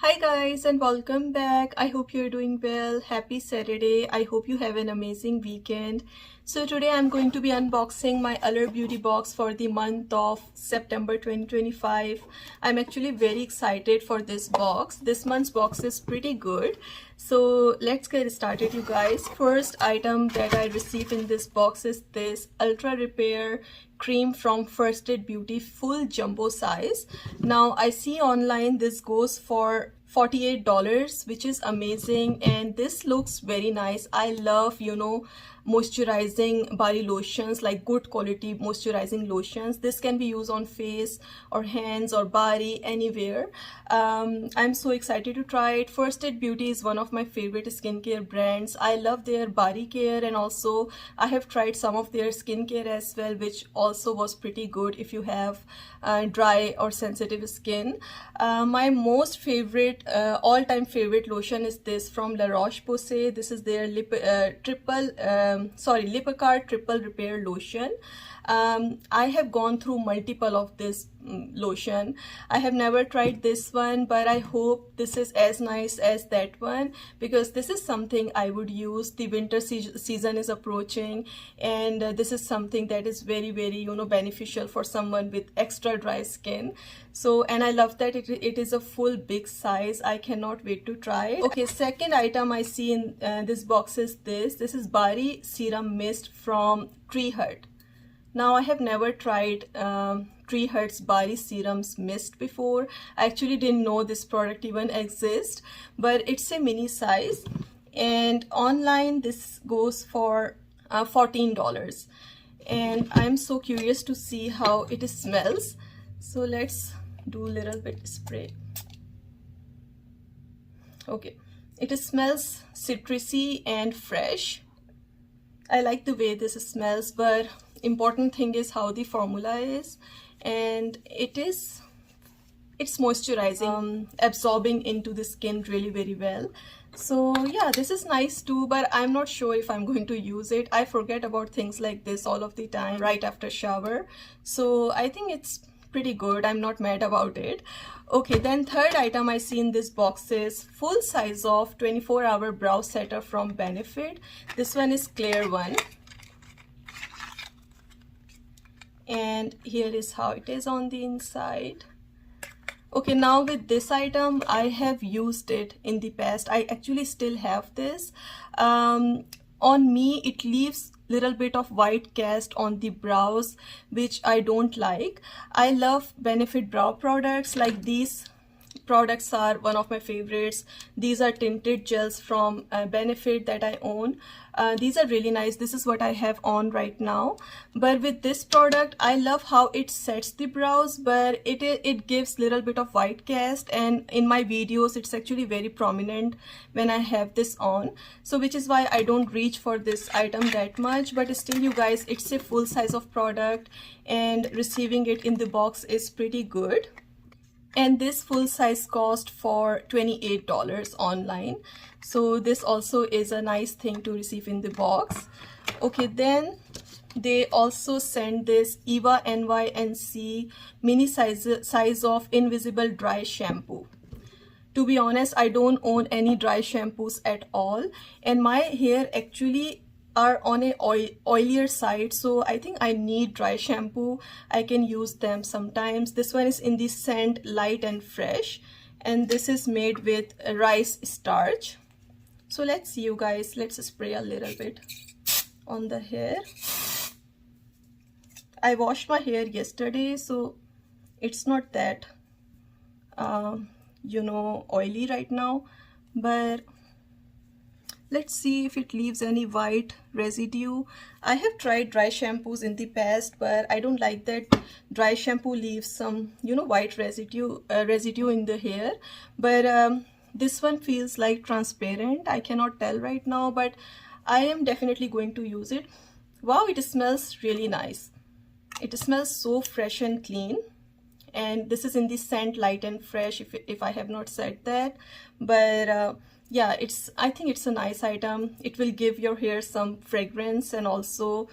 Hi guys and welcome back. I hope you're doing well. Happy Saturday. I hope you have an amazing weekend. So today I'm going to be unboxing my Allure Beauty Box for the month of September 2025. I'm actually very excited for this box. This month's box is pretty good. So let's get started, you guys. First item that I received in this box is this Ultra Repair cream from First Aid Beauty, full jumbo size. Now I see online this goes for $48, which is amazing, and this looks very nice. I love, moisturizing body lotions, like good quality moisturizing lotions. This can be used on face or hands or body, anywhere. I'm so excited to try it. First Aid Beauty is one of my favorite skincare brands. I love their body care, and also I have tried some of their skincare as well, which also was pretty good if you have dry or sensitive skin. My most favorite, all-time favorite lotion is this from La Roche-Posay. This is their Lipacard Triple Repair Lotion. I have gone through multiple of this lotion. I have never tried this one, but I hope this is as nice as that one, because this is something I would use. The winter season is approaching, and this is something that is very beneficial for someone with extra dry skin. So, and I love that it is a full big size. I cannot wait to try it. Okay, second item I see in this box is this is body serum mist from Tree Hut. Now I have never tried Tree Hut's body serums mist before. I actually didn't know this product even exists, but it's a mini size, and online this goes for $14. And I'm so curious to see how it smells. So let's do a little bit spray. Okay, it smells citrusy and fresh. I like the way this smells, but important thing is how the formula is, and it's moisturizing, absorbing into the skin really very well. So yeah, this is nice too, but I'm not sure if I'm going to use it. I forget about things like this all of the time right after shower. So I think it's pretty good. I'm not mad about it. Okay, then third item I see in this box is full size of 24-hour brow setter from Benefit. This one is clear one, and here is how it is on the inside. Okay, now with this item, I have used it in the past. I actually still have this. On me, it leaves little bit of white cast on the brows, which I don't like. I love Benefit brow products. Like these products are one of my favorites. These are tinted gels from Benefit that I own. These are really nice. This is what I have on right now. But with this product, I love how it sets the brows, but it gives little bit of white cast, and in my videos it's actually very prominent when I have this on. So which is why I don't reach for this item that much. But still, you guys, it's a full size of product, and receiving it in the box is pretty good. And this full size cost for $28 online. So this also is a nice thing to receive in the box. Okay, then they also send this Eva NYNC mini size of invisible dry shampoo. To be honest, I don't own any dry shampoos at all, and my hair actually are on a oilier side, so I think I need dry shampoo. I can use them sometimes. This one is in the scent Light and Fresh, and this is made with rice starch. So let's see, you guys, let's spray a little bit on the hair. I washed my hair yesterday, so it's not that oily right now, but let's see if it leaves any white residue. I have tried dry shampoos in the past, but I don't like that dry shampoo leaves some white residue in the hair. But this one feels like transparent. I cannot tell right now, but I am definitely going to use it. Wow, it smells really nice. It smells so fresh and clean. And this is in the scent Light and Fresh, if I have not said that. But yeah, I think it's a nice item. It will give your hair some fragrance and also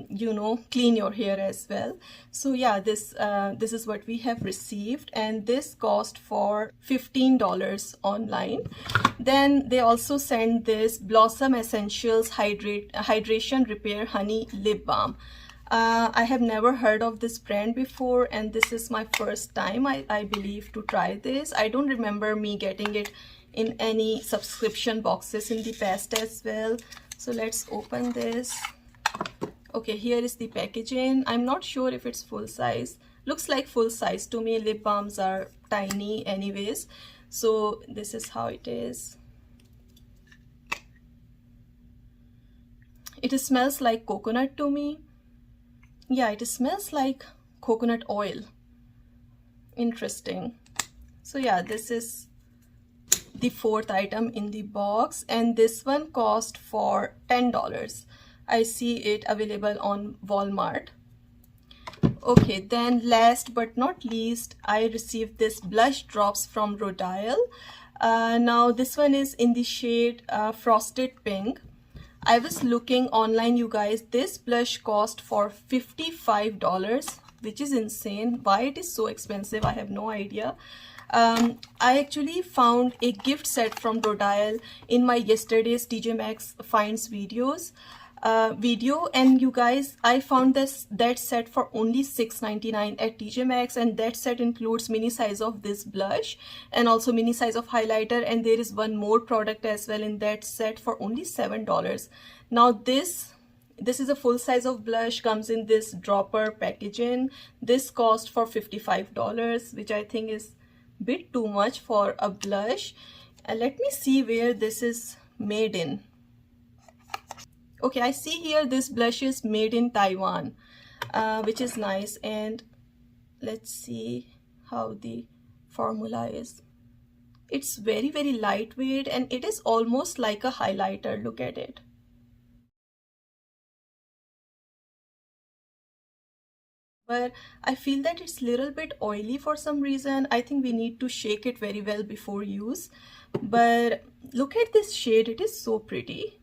you know, clean your hair as well. So yeah, this is what we have received, and this cost for $15 online. Then they also sent this Blossom Essentials Hydration Repair Honey Lip Balm. I have never heard of this brand before, and this is my first time, I believe, to try this. I don't remember me getting it in any subscription boxes in the past as well. So let's open this. Okay, here is the packaging. I'm not sure if it's full size. Looks like full size to me. Lip balms are tiny anyways. So this is how it is. It smells like coconut to me. Yeah, it smells like coconut oil. Interesting. So yeah, this is the fourth item in the box, and this one cost for $10. I see it available on Walmart. Okay, then last but not least, I received this blush drops from Rodial. Now this one is in the shade Frosted Pink. I was looking online, you guys. This blush cost for $55, which is insane. Why it is so expensive, I have no idea. I actually found a gift set from Rodial in my yesterday's TJ Maxx finds video, and you guys, I found that set for only $6.99 at TJ Maxx, and that set includes mini size of this blush and also mini size of highlighter, and there is one more product as well in that set for only $7. Now this is a full size of blush, comes in this dropper packaging. This cost for $55, which I think is bit too much for a blush. Let me see where this is made in. Okay, I see here this blush is made in Taiwan, which is nice. And let's see how the formula is. It's very, very lightweight, and it is almost like a highlighter. Look at it. But I feel that it's a little bit oily for some reason. I think we need to shake it very well before use. But look at this shade, it is so pretty.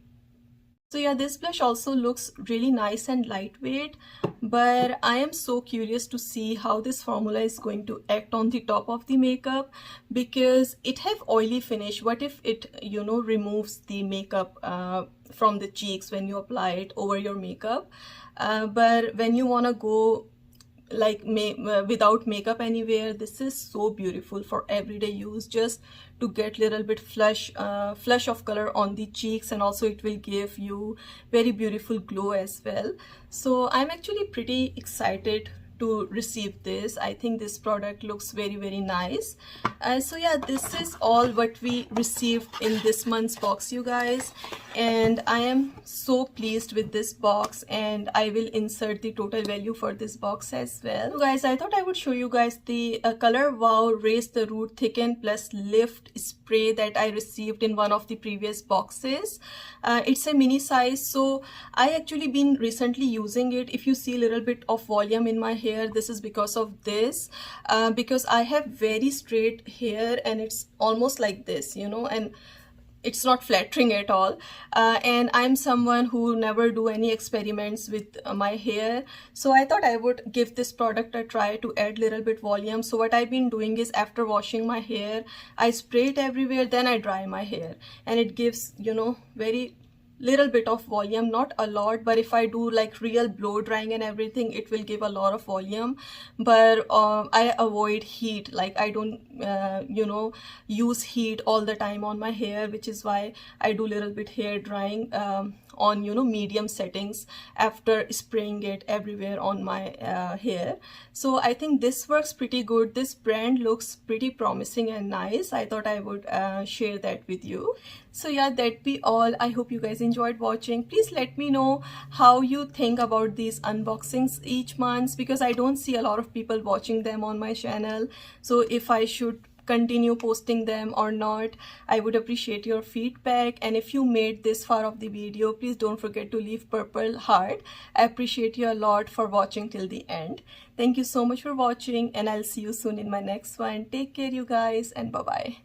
So yeah, this blush also looks really nice and lightweight, but I am so curious to see how this formula is going to act on the top of the makeup, because it have oily finish. What if it, you know, removes the makeup from the cheeks when you apply it over your makeup? But when you want to go like without makeup anywhere, this is so beautiful for everyday use, just to get little bit flush of color on the cheeks, and also it will give you very beautiful glow as well. So I'm actually pretty excited to receive this. I think this product looks very, very nice. So yeah, this is all what we received in this month's box, you guys, and I am so pleased with this box, and I will insert the total value for this box as well. So guys, I thought I would show you guys the Color Wow Raise the Root Thicken Plus Lift spray that I received in one of the previous boxes. It's a mini size, so I actually been recently using it. If you see a little bit of volume in my hair, this is because of this, because I have very straight hair and it's almost like this, you know, and it's not flattering at all. And I'm someone who never do any experiments with my hair, so I thought I would give this product a try to add little bit volume. So what I've been doing is, after washing my hair, I spray it everywhere, then I dry my hair, and it gives, you know, very little bit of volume, not a lot, but if I do like real blow drying and everything, it will give a lot of volume. But I avoid heat, like I don't you know, use heat all the time on my hair, which is why I do little bit hair drying on, you know, medium settings after spraying it everywhere on my hair. So I think this works pretty good. This brand looks pretty promising and nice. I thought I would share that with you. So yeah, that be all. I hope you guys enjoyed watching. Please let me know how you think about these unboxings each month, because I don't see a lot of people watching them on my channel. So if I should continue posting them or not, I would appreciate your feedback. And if you made this far of the video, please don't forget to leave purple heart. I appreciate you a lot for watching till the end. Thank you so much for watching, and I'll see you soon in my next one. Take care, you guys, and bye bye.